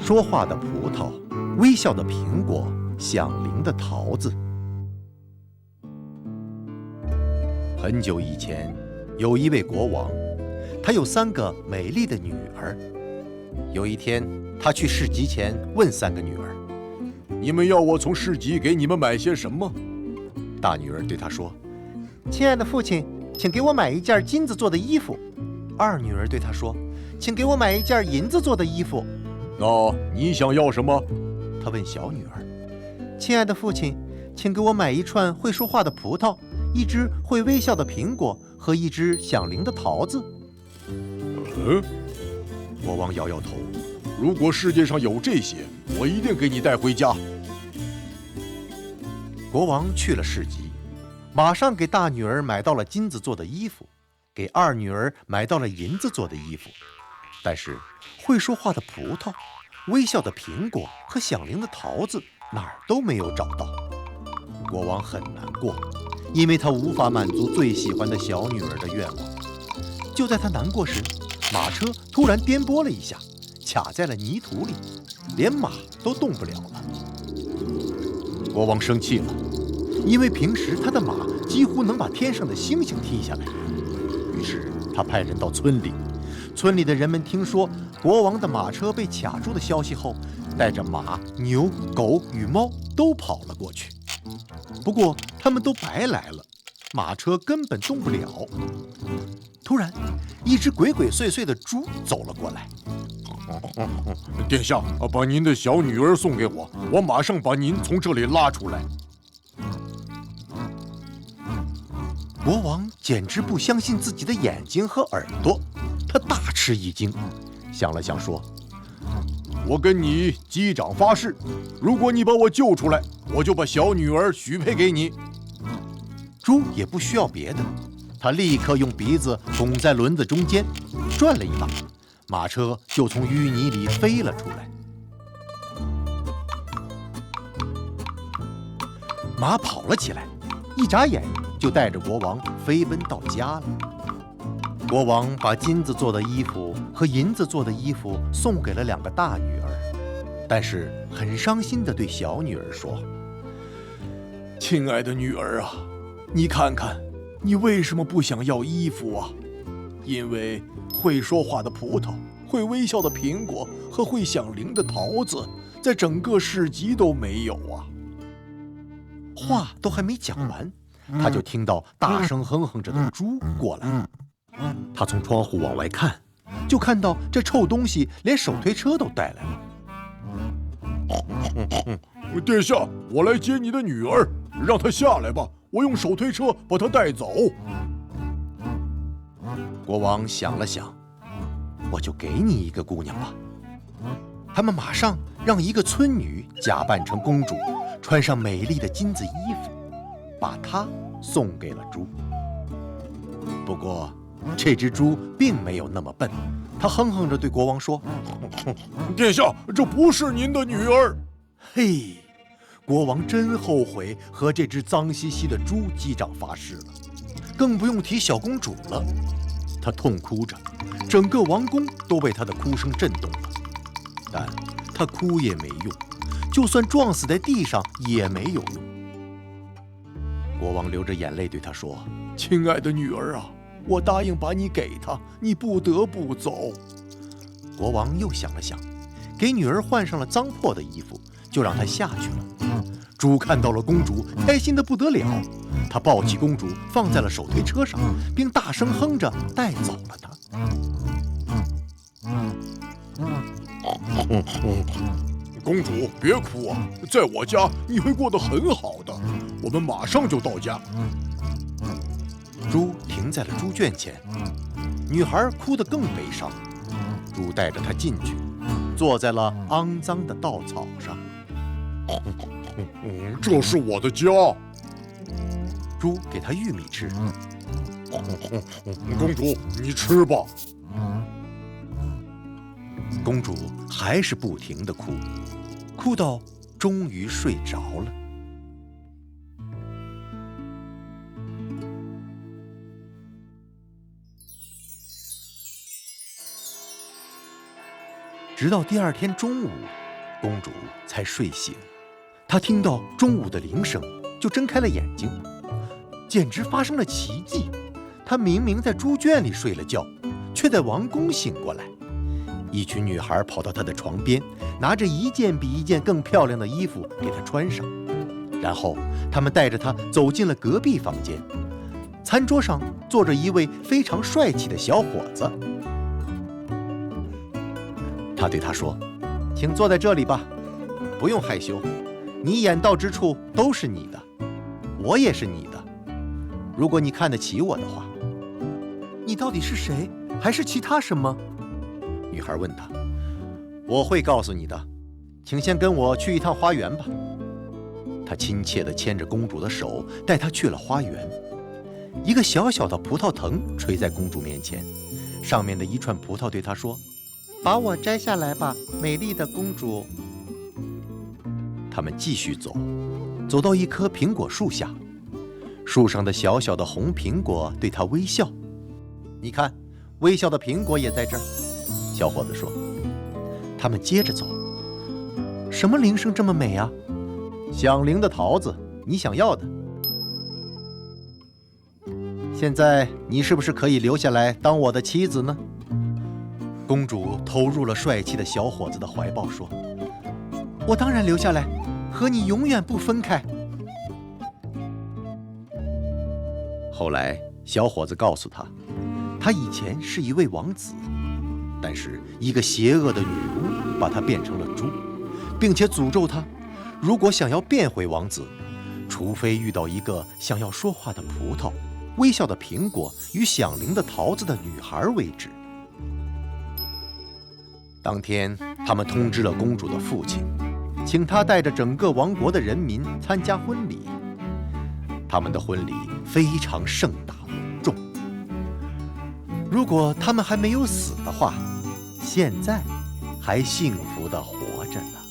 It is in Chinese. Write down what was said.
说话的葡萄，微笑的苹果，响铃的桃子。很久以前，有一位国王，他有3个美丽的女儿。有一天，他去市集前问3个女儿：“你们要我从市集给你们买些什么？”大女儿对他说：“亲爱的父亲，请给我买一件金子做的衣服。”二女儿对他说：“请给我买一件银子做的衣服。”那你想要什么？他问小女儿：“亲爱的父亲，请给我买一串会说话的葡萄，一只会微笑的苹果和一只响铃的桃子。”国王摇摇头。如果世界上有这些，我一定给你带回家。国王去了市集，马上给大女儿买到了金子做的衣服，给二女儿买到了银子做的衣服。但是会说话的葡萄、微笑的苹果和响铃的桃子哪儿都没有找到。国王很难过，因为他无法满足最喜欢的小女儿的愿望。就在他难过时，马车突然颠簸了一下，卡在了泥土里，连马都动不了了。国王生气了，因为平时他的马几乎能把天上的星星踢下来。于是他派人到村里，村里的人们听说国王的马车被卡住的消息后，带着马、牛、狗与猫都跑了过去。不过他们都白来了，马车根本动不了。突然，一只鬼鬼祟祟的猪走了过来。殿下，把您的小女儿送给我，我马上把您从这里拉出来。国王简直不相信自己的眼睛和耳朵，他大吃一惊，想了想说：“我跟你击掌发誓，如果你把我救出来，我就把小女儿许配给你。”猪也不需要别的，他立刻用鼻子拱在轮子中间，转了一把，马车就从淤泥里飞了出来。马跑了起来，一眨眼就带着国王飞奔到家了。国王把金子做的衣服和银子做的衣服送给了2个大女儿，但是很伤心地对小女儿说：“亲爱的女儿啊，你看看，你为什么不想要衣服啊？因为会说话的葡萄、会微笑的苹果和会响铃的桃子，在整个市集都没有啊。”话都还没讲完，他就听到大声哼哼着的猪过来了。他从窗户往外看，就看到这臭东西连手推车都带来了。殿下，我来接你的女儿，让她下来吧，我用手推车把她带走。国王想了想，我就给你一个姑娘吧。他们马上让一个村女假扮成公主，穿上美丽的金子衣服，把她送给了猪。不过这只猪并没有那么笨，它哼哼着对国王说：“殿下，这不是您的女儿。”嘿，国王真后悔和这只脏兮兮的猪击掌发誓了，更不用提小公主了。他痛哭着，整个王宫都被他的哭声震动了。但他哭也没用，就算撞死在地上也没有用。国王流着眼泪对他说：“亲爱的女儿啊，我答应把你给他，你不得不走。”国王又想了想，给女儿换上了脏破的衣服，就让她下去了。猪看到了公主，开心得不得了，他抱起公主放在了手推车上，并大声哼着带走了她。公主，别哭啊，在我家你会过得很好的，我们马上就到家。猪停在了猪圈前，女孩哭得更悲伤。猪带着她进去，坐在了肮脏的稻草上。这是我的家。猪给她玉米吃。公主，你吃吧。公主还是不停地哭，哭到终于睡着了。直到第二天中午，公主才睡醒。她听到中午的铃声，就睁开了眼睛，简直发生了奇迹。她明明在猪圈里睡了觉，却在王宫醒过来。一群女孩跑到她的床边，拿着一件比一件更漂亮的衣服给她穿上，然后她们带着她走进了隔壁房间。餐桌上坐着一位非常帅气的小伙子。他对她说：“请坐在这里吧，不用害羞，你眼到之处都是你的，我也是你的。如果你看得起我的话。”“你到底是谁？还是其他什么？”女孩问他。“我会告诉你的，请先跟我去一趟花园吧。”他亲切地牵着公主的手，带她去了花园。一个小小的葡萄藤垂在公主面前，上面的一串葡萄对她说：“把我摘下来吧，美丽的公主。”他们继续走，走到一棵苹果树下，树上的小小的红苹果对她微笑。“你看，微笑的苹果也在这儿。”小伙子说。他们接着走。“什么铃声这么美啊？”“响铃的桃子，你想要的。”“现在你是不是可以留下来当我的妻子呢？”公主投入了帅气的小伙子的怀抱，说：“我当然留下来，和你永远不分开。”后来，小伙子告诉她，他以前是一位王子，但是一个邪恶的女巫把他变成了猪，并且诅咒他，如果想要变回王子，除非遇到一个想要说话的葡萄、微笑的苹果与响铃的桃子的女孩为止。当天，他们通知了公主的父亲，请他带着整个王国的人民参加婚礼。他们的婚礼非常盛大隆重。如果他们还没有死的话，现在还幸福地活着呢。